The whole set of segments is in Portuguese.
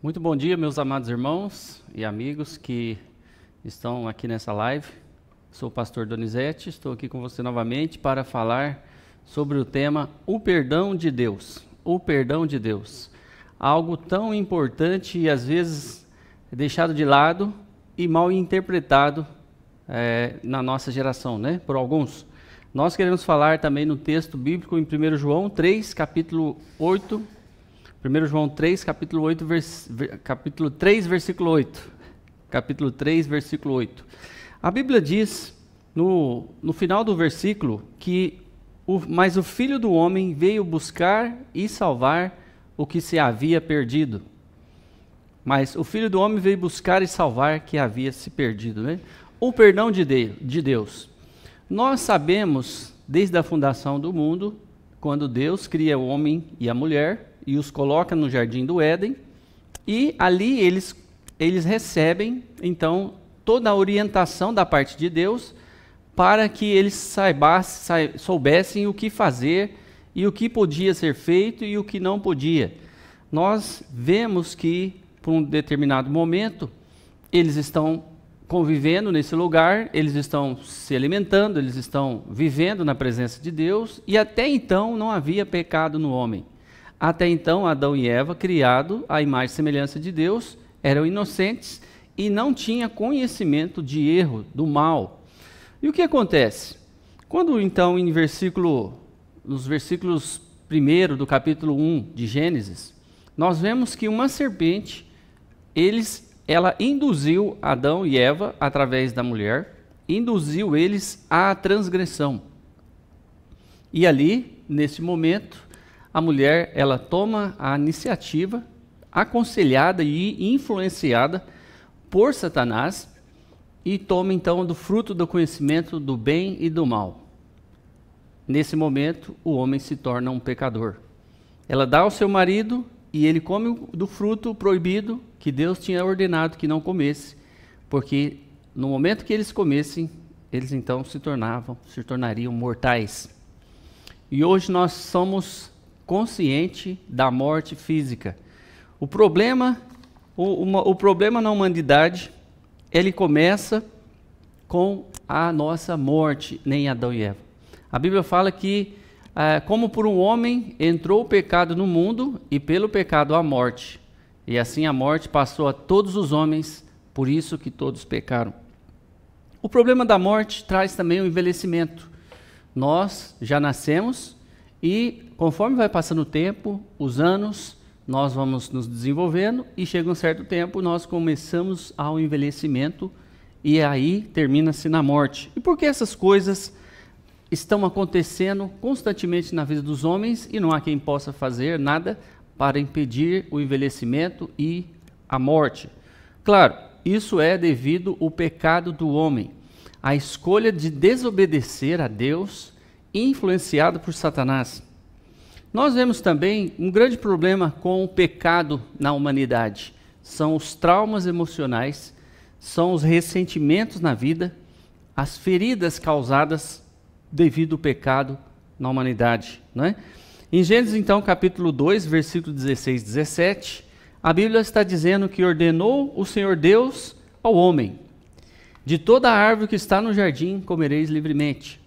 Muito bom dia, meus amados irmãos e amigos que estão aqui nessa live. Sou o pastor Donizete, estou aqui com você novamente para falar sobre o tema O Perdão de Deus. O Perdão de Deus. Algo tão importante e às vezes deixado de lado e mal interpretado na nossa geração, né? Por alguns. Nós queremos falar também no texto bíblico em 1 João 3, capítulo 8. 1 João 3, capítulo 3, versículo 8. Capítulo 3, versículo 8. A Bíblia diz, no final do versículo, que mas o Filho do Homem veio buscar e salvar o que se havia perdido. Mas o Filho do Homem veio buscar e salvar o que havia se perdido, né? O perdão de Deus. Nós sabemos, desde a fundação do mundo, quando Deus cria o homem e a mulher e os coloca no jardim do Éden, e ali eles recebem, então, toda a orientação da parte de Deus para que eles soubessem o que fazer e o que podia ser feito e o que não podia. Nós vemos que, por um determinado momento, eles estão convivendo nesse lugar, eles estão se alimentando, eles estão vivendo na presença de Deus, e até então não havia pecado no homem. Até então, Adão e Eva, criados à imagem e semelhança de Deus, eram inocentes e não tinham conhecimento de erro, do mal. E o que acontece? Quando então, nos versículos 1 do capítulo 1 de Gênesis, nós vemos que uma serpente, ela induziu Adão e Eva, através da mulher, induziu eles à transgressão. E ali, nesse momento, a mulher, ela toma a iniciativa, aconselhada e influenciada por Satanás, e toma então do fruto do conhecimento do bem e do mal. Nesse momento, o homem se torna um pecador. Ela dá ao seu marido e ele come do fruto proibido que Deus tinha ordenado que não comesse, porque no momento que eles comessem, eles então se tornariam mortais. E hoje nós somos conscientes da morte física. O problema na humanidade, ele começa com a nossa morte, nem Adão e Eva. A Bíblia fala que, como por um homem entrou o pecado no mundo, e pelo pecado a morte. E assim a morte passou a todos os homens, por isso que todos pecaram. O problema da morte traz também o envelhecimento. Nós já nascemos e, conforme vai passando o tempo, os anos, nós vamos nos desenvolvendo e chega um certo tempo, nós começamos ao envelhecimento e aí termina-se na morte. E por que essas coisas estão acontecendo constantemente na vida dos homens e não há quem possa fazer nada para impedir o envelhecimento e a morte? Claro, isso é devido ao pecado do homem, a escolha de desobedecer a Deus, influenciado por Satanás. Nós vemos também um grande problema com o pecado na humanidade. São os traumas emocionais, são os ressentimentos na vida, as feridas causadas devido ao pecado na humanidade, não é? Em Gênesis, então, capítulo 2, versículo 16 e 17, a Bíblia está dizendo que ordenou o Senhor Deus ao homem: de toda a árvore que está no jardim comereis livremente,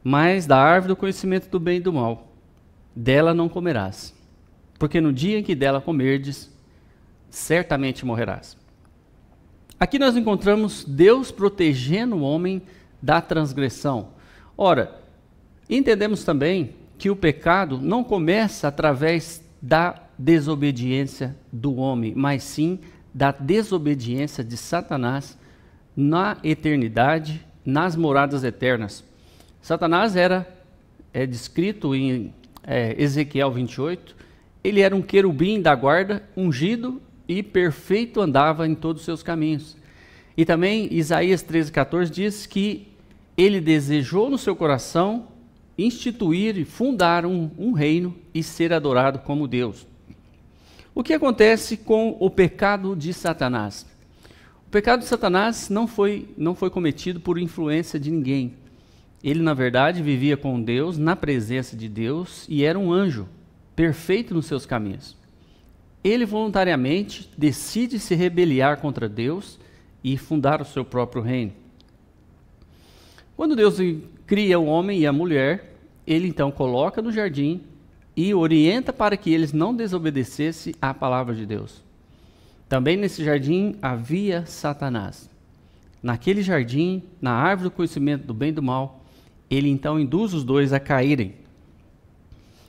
mas da árvore do conhecimento do bem e do mal, dela não comerás, porque no dia em que dela comerdes, certamente morrerás. Aqui nós encontramos Deus protegendo o homem da transgressão. Ora, entendemos também que o pecado não começa através da desobediência do homem, mas sim da desobediência de Satanás na eternidade, nas moradas eternas. Satanás é descrito em Ezequiel 28, ele era um querubim da guarda, ungido e perfeito, andava em todos os seus caminhos. E também Isaías 13,14 diz que ele desejou no seu coração instituir e fundar um reino e ser adorado como Deus. O que acontece com o pecado de Satanás? O pecado de Satanás não foi cometido por influência de ninguém. Ele, na verdade, vivia com Deus, na presença de Deus, e era um anjo, perfeito nos seus caminhos. ele voluntariamente decide se rebeliar contra Deus e fundar o seu próprio reino. Quando Deus cria o homem e a mulher, ele então coloca no jardim e orienta para que eles não desobedecessem à palavra de Deus. Também nesse jardim havia Satanás. Naquele jardim, na árvore do conhecimento do bem e do mal, ele então induz os dois a caírem.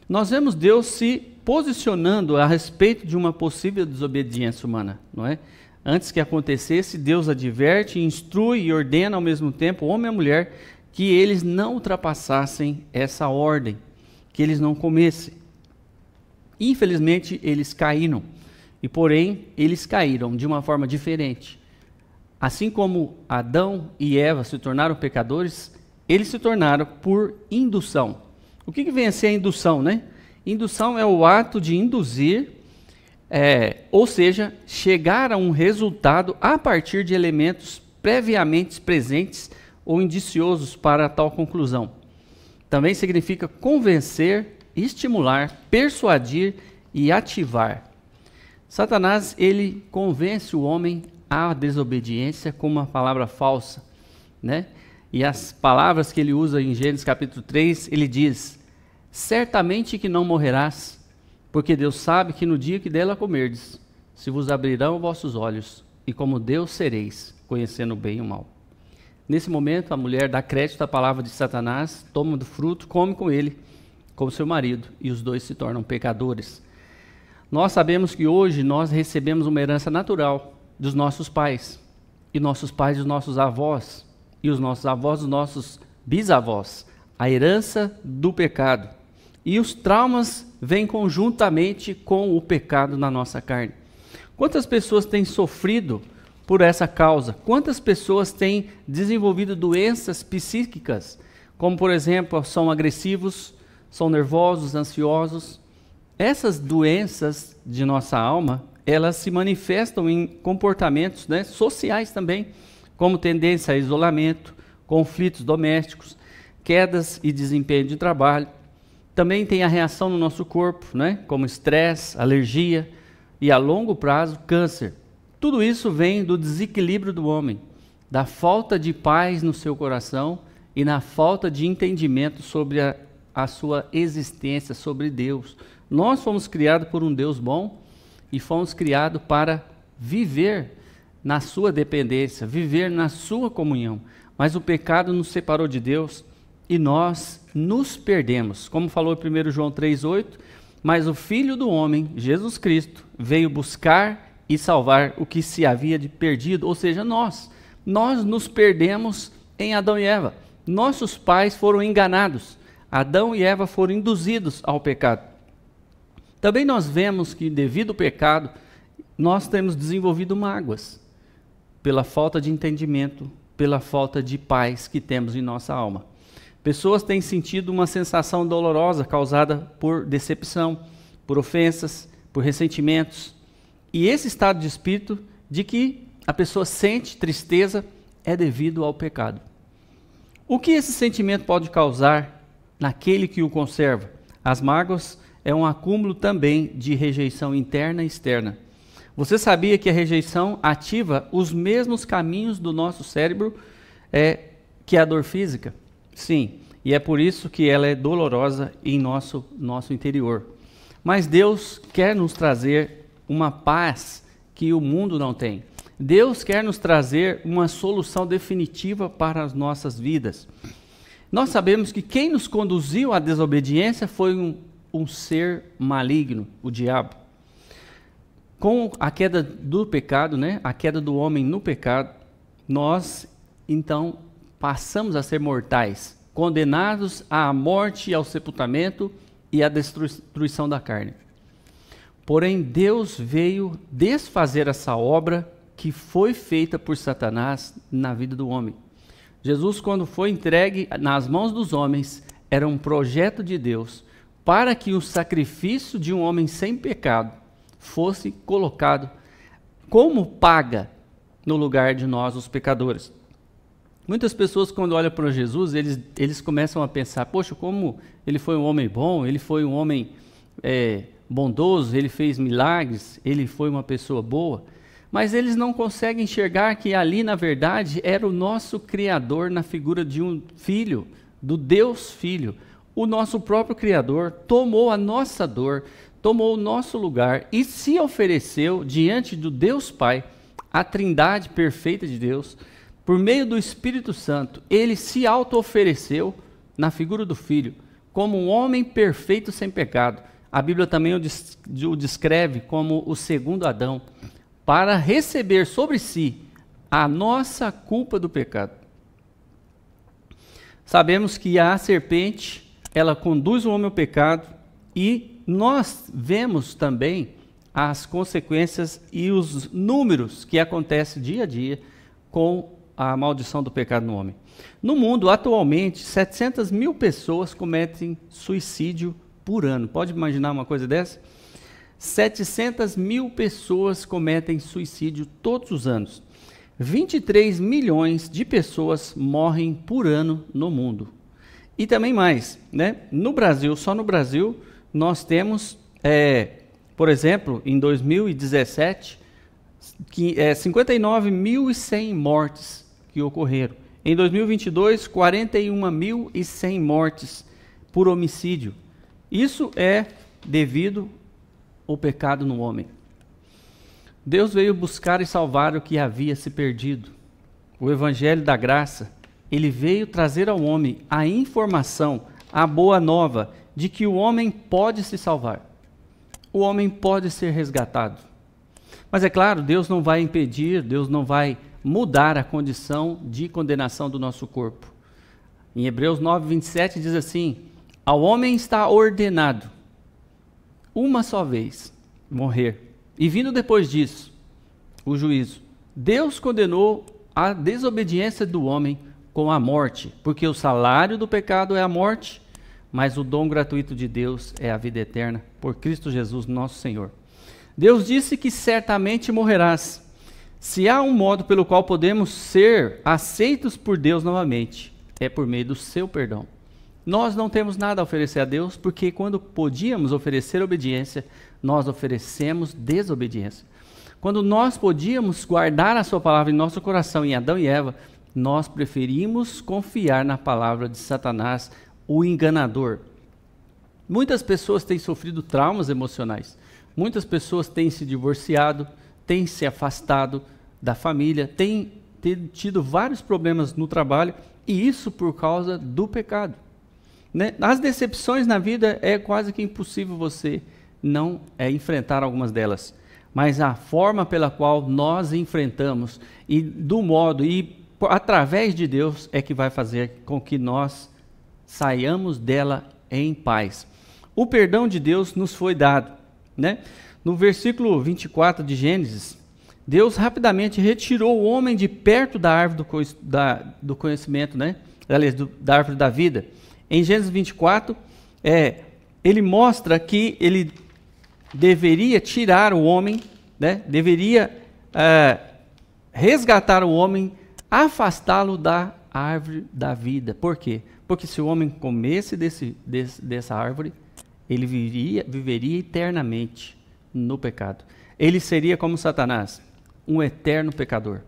Nós vemos Deus se posicionando a respeito de uma possível desobediência humana, não é? Antes que acontecesse, Deus adverte, instrui e ordena ao mesmo tempo, o homem e a mulher, que eles não ultrapassassem essa ordem, que eles não comessem. Infelizmente, eles caíram, e porém, eles caíram de uma forma diferente. Assim como Adão e Eva se tornaram pecadores, eles se tornaram por indução. O que vem a ser a indução, né? Indução é o ato de induzir, ou seja, chegar a um resultado a partir de elementos previamente presentes ou indiciosos para tal conclusão. Também significa convencer, estimular, persuadir e ativar. Satanás, ele convence o homem à desobediência com uma palavra falsa, né? E as palavras que ele usa em Gênesis capítulo 3, ele diz: certamente que não morrerás, porque Deus sabe que no dia que dela comerdes, se vos abrirão vossos olhos, e como Deus sereis, conhecendo o bem e o mal. Nesse momento, a mulher dá crédito à palavra de Satanás, toma do fruto, come com ele, como seu marido, e os dois se tornam pecadores. Nós sabemos que hoje nós recebemos uma herança natural dos nossos pais, e nossos pais dos nossos avós, e os nossos avós dos nossos bisavós, a herança do pecado. E os traumas vêm conjuntamente com o pecado na nossa carne. Quantas pessoas têm sofrido por essa causa? Quantas pessoas têm desenvolvido doenças psíquicas, como por exemplo, são agressivos, são nervosos, ansiosos? Essas doenças de nossa alma, elas se manifestam em comportamentos, né, sociais também, como tendência a isolamento, conflitos domésticos, quedas e desempenho de trabalho. Também tem a reação no nosso corpo, né, como estresse, alergia e a longo prazo, câncer. Tudo isso vem do desequilíbrio do homem, da falta de paz no seu coração e na falta de entendimento sobre a sua existência, sobre Deus. Nós fomos criados por um Deus bom e fomos criados para viver na sua dependência, viver na sua comunhão. Mas o pecado nos separou de Deus e nós nos perdemos. Como falou em 1 João 3,8, mas o Filho do homem, Jesus Cristo, veio buscar e salvar o que se havia de perdido, ou seja, nós. Nós nos perdemos em Adão e Eva. Nossos pais foram enganados. Adão e Eva foram induzidos ao pecado. Também nós vemos que, devido ao pecado, nós temos desenvolvido mágoas, pela falta de entendimento, pela falta de paz que temos em nossa alma. Pessoas têm sentido uma sensação dolorosa causada por decepção, por ofensas, por ressentimentos. E esse estado de espírito de que a pessoa sente tristeza é devido ao pecado. O que esse sentimento pode causar naquele que o conserva? As mágoas é um acúmulo também de rejeição interna e externa. Você sabia que a rejeição ativa os mesmos caminhos do nosso cérebro que a dor física? Sim, e é por isso que ela é dolorosa em nosso interior. Mas Deus quer nos trazer uma paz que o mundo não tem. Deus quer nos trazer uma solução definitiva para as nossas vidas. Nós sabemos que quem nos conduziu à desobediência foi um ser maligno, o diabo. Com a queda do pecado, né, a queda do homem no pecado, nós então passamos a ser mortais, condenados à morte e ao sepultamento e à destruição da carne. Porém, Deus veio desfazer essa obra que foi feita por Satanás na vida do homem. Jesus, quando foi entregue nas mãos dos homens, era um projeto de Deus para que o sacrifício de um homem sem pecado fosse colocado como paga no lugar de nós, os pecadores. Muitas pessoas, quando olham para Jesus, eles começam a pensar, poxa, como ele foi um homem bom, ele foi um homem bondoso, ele fez milagres, ele foi uma pessoa boa, mas eles não conseguem enxergar que ali, na verdade, era o nosso Criador na figura de um filho, do Deus Filho. O nosso próprio Criador tomou a nossa dor, tomou o nosso lugar e se ofereceu diante do Deus Pai, a trindade perfeita de Deus, por meio do Espírito Santo. Ele se auto-ofereceu na figura do Filho, como um homem perfeito sem pecado. A Bíblia também o descreve como o segundo Adão, para receber sobre si a nossa culpa do pecado. Sabemos que a serpente, ela conduz o homem ao pecado e nós vemos também as consequências e os números que acontecem dia a dia com a maldição do pecado no homem. No mundo, atualmente, 700 mil pessoas cometem suicídio por ano. Pode imaginar uma coisa dessa? 700 mil pessoas cometem suicídio todos os anos. 23 milhões de pessoas morrem por ano no mundo. E também mais, né? No Brasil, só no Brasil, nós temos, por exemplo, em 2017, 59.100 mortes que ocorreram. Em 2022, 41.100 mortes por homicídio. Isso é devido ao pecado no homem. Deus veio buscar e salvar o que havia se perdido. O Evangelho da Graça, ele veio trazer ao homem a informação, a boa nova, de que o homem pode se salvar. O homem pode ser resgatado. Mas é claro, Deus não vai impedir, Deus não vai mudar a condição de condenação do nosso corpo. Em Hebreus 9:27 diz assim: ao homem está ordenado uma só vez morrer. E vindo depois disso, o juízo. Deus condenou a desobediência do homem com a morte, porque o salário do pecado é a morte, mas o dom gratuito de Deus é a vida eterna, por Cristo Jesus, nosso Senhor. Deus disse que certamente morrerás. Se há um modo pelo qual podemos ser aceitos por Deus novamente, é por meio do seu perdão. Nós não temos nada a oferecer a Deus, porque quando podíamos oferecer obediência, nós oferecemos desobediência. Quando nós podíamos guardar a sua palavra em nosso coração, em Adão e Eva, nós preferimos confiar na palavra de Satanás, o enganador. Muitas pessoas têm sofrido traumas emocionais. Muitas pessoas têm se divorciado, têm se afastado da família, têm tido vários problemas no trabalho, e isso por causa do pecado. Né? As decepções na vida é quase que impossível você não enfrentar algumas delas. Mas a forma pela qual nós enfrentamos e do modo e através de Deus é que vai fazer com que nós saiamos dela em paz. O perdão de Deus nos foi dado, né? No versículo 24 de Gênesis, Deus rapidamente retirou o homem de perto da árvore do conhecimento, né? Aliás, da árvore da vida. Em Gênesis 24, ele mostra que ele deveria tirar o homem, né? Deveria resgatar o homem, afastá-lo da árvore da vida. Por quê? Porque se o homem comesse dessa árvore, ele viveria eternamente no pecado. Ele seria como Satanás, um eterno pecador.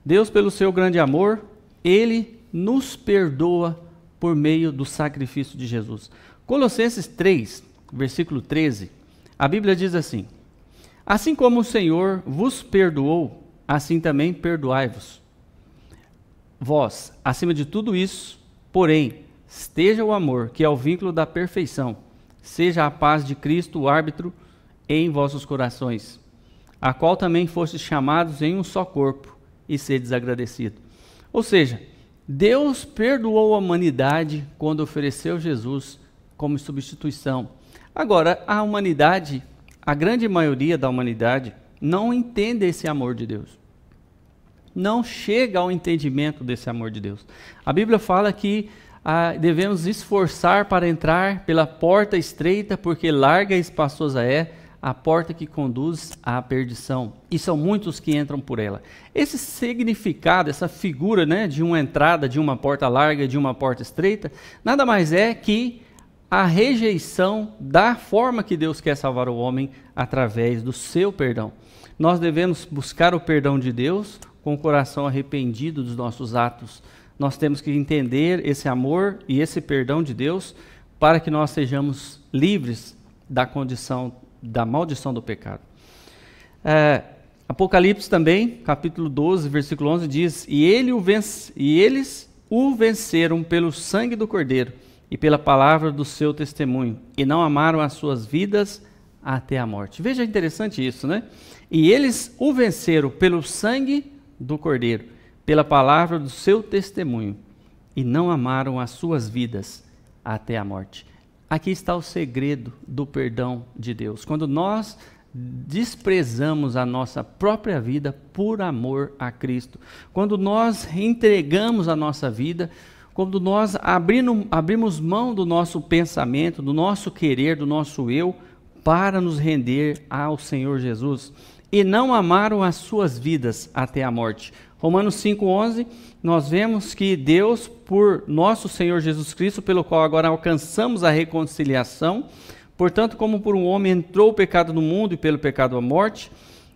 Deus, pelo seu grande amor, ele nos perdoa por meio do sacrifício de Jesus. Colossenses 3, versículo 13, a Bíblia diz assim: assim como o Senhor vos perdoou, assim também perdoai-vos. Vós, acima de tudo isso, porém, esteja o amor, que é o vínculo da perfeição, seja a paz de Cristo o árbitro em vossos corações, a qual também fostes chamados em um só corpo, e sedes agradecidos. Ou seja, Deus perdoou a humanidade quando ofereceu Jesus como substituição. Agora, a humanidade, a grande maioria da humanidade, não entende esse amor de Deus. Não chega ao entendimento desse amor de Deus. A Bíblia fala que devemos esforçar para entrar pela porta estreita, porque larga e espaçosa é a porta que conduz à perdição, e são muitos que entram por ela. Esse significado, essa figura, né, de uma entrada, de uma porta larga e de uma porta estreita, nada mais é que a rejeição da forma que Deus quer salvar o homem através do seu perdão. Nós devemos buscar o perdão de Deus com o coração arrependido dos nossos atos. Nós temos que entender esse amor e esse perdão de Deus para que nós sejamos livres da condição, da maldição do pecado. Apocalipse também, capítulo 12, versículo 11, diz: E eles o venceram pelo sangue do Cordeiro e pela palavra do seu testemunho, e não amaram as suas vidas até a morte. Veja, interessante isso, né? E eles o venceram pelo sangue do Cordeiro, pela palavra do seu testemunho, e não amaram as suas vidas até a morte. Aqui está o segredo do perdão de Deus. Quando nós desprezamos a nossa própria vida por amor a Cristo, quando nós entregamos a nossa vida, quando nós abrimos mão do nosso pensamento, do nosso querer, do nosso eu, para nos render ao Senhor Jesus, e não amaram as suas vidas até a morte. Romanos 5,11, nós vemos que Deus, por nosso Senhor Jesus Cristo, pelo qual agora alcançamos a reconciliação, portanto, como por um homem entrou o pecado no mundo e pelo pecado a morte,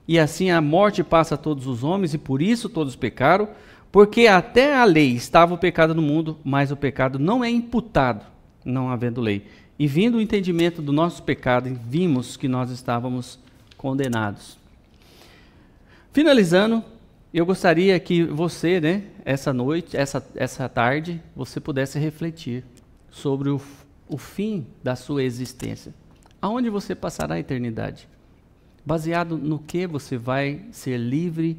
e assim a morte passa a todos os homens, e por isso todos pecaram, porque até a lei estava o pecado no mundo, mas o pecado não é imputado, não havendo lei. E vindo o entendimento do nosso pecado, vimos que nós estávamos condenados. Finalizando, eu gostaria que você, essa noite, essa tarde, você pudesse refletir sobre o fim da sua existência. Aonde você passará a eternidade? Baseado no que você vai ser livre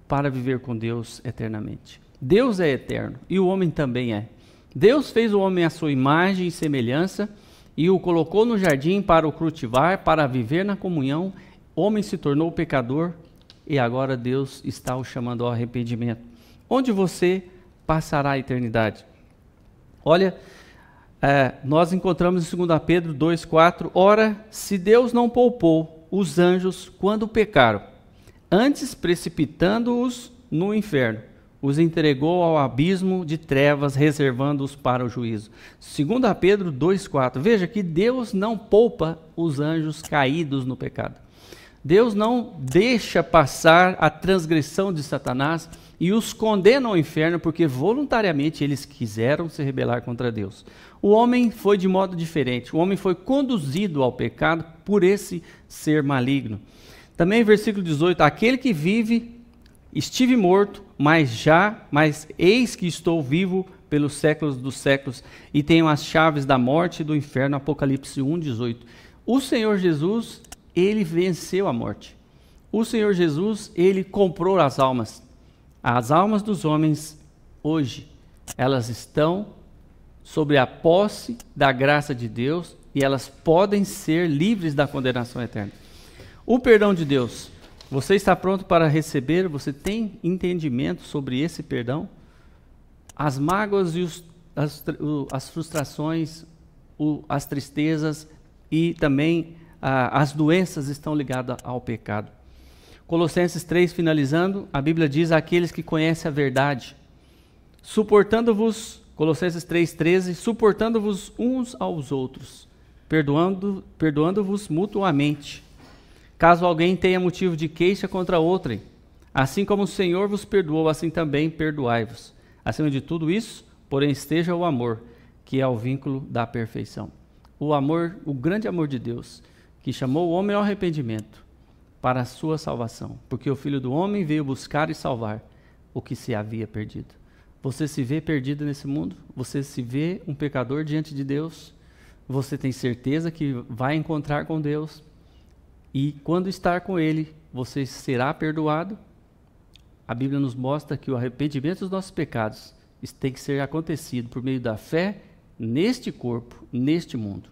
para viver com Deus eternamente. Deus é eterno e o homem também é. Deus fez o homem à sua imagem e semelhança e o colocou no jardim para o cultivar, para viver na comunhão. O homem se tornou pecador e agora Deus está o chamando ao arrependimento. Onde você passará a eternidade? Olha, nós encontramos em 2 Pedro 2,4, ora, se Deus não poupou os anjos quando pecaram, antes precipitando-os no inferno, os entregou ao abismo de trevas, reservando-os para o juízo. 2 Pedro 2,4, veja que Deus não poupa os anjos caídos no pecado. Deus não deixa passar a transgressão de Satanás e os condena ao inferno porque voluntariamente eles quiseram se rebelar contra Deus. O homem foi de modo diferente. O homem foi conduzido ao pecado por esse ser maligno. Também versículo 18, aquele que vive, estive morto, mas eis que estou vivo pelos séculos dos séculos e tenho as chaves da morte e do inferno, Apocalipse 1,18. O Senhor Jesus, ele venceu a morte. O Senhor Jesus, ele comprou as almas. As almas dos homens, hoje, elas estão sobre a posse da graça de Deus e elas podem ser livres da condenação eterna. O perdão de Deus, você está pronto para receber? Você tem entendimento sobre esse perdão? As mágoas e as frustrações, as tristezas e também as doenças estão ligadas ao pecado. Colossenses 3, finalizando, a Bíblia diz: aqueles que conhecem a verdade, suportando-vos, Colossenses 3,13, suportando-vos uns aos outros, perdoando-vos mutuamente, caso alguém tenha motivo de queixa contra outrem, assim como o Senhor vos perdoou, assim também perdoai-vos. Acima de tudo isso, porém, esteja o amor, que é o vínculo da perfeição. O amor, o grande amor de Deus, que chamou o homem ao arrependimento para a sua salvação, porque o Filho do Homem veio buscar e salvar o que se havia perdido. Você se vê perdido nesse mundo? Você se vê um pecador diante de Deus? Você tem certeza que vai encontrar com Deus? E quando estar com Ele, você será perdoado? A Bíblia nos mostra que o arrependimento dos nossos pecados tem que ser acontecido por meio da fé neste corpo, neste mundo.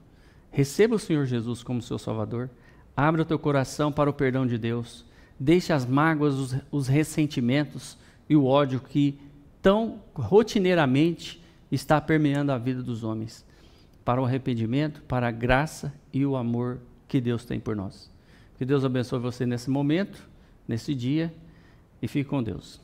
Receba o Senhor Jesus como seu Salvador. Abra o teu coração para o perdão de Deus. Deixe as mágoas, os ressentimentos e o ódio que tão rotineiramente está permeando a vida dos homens. Para o arrependimento, para a graça e o amor que Deus tem por nós. Que Deus abençoe você nesse momento, nesse dia, e fique com Deus.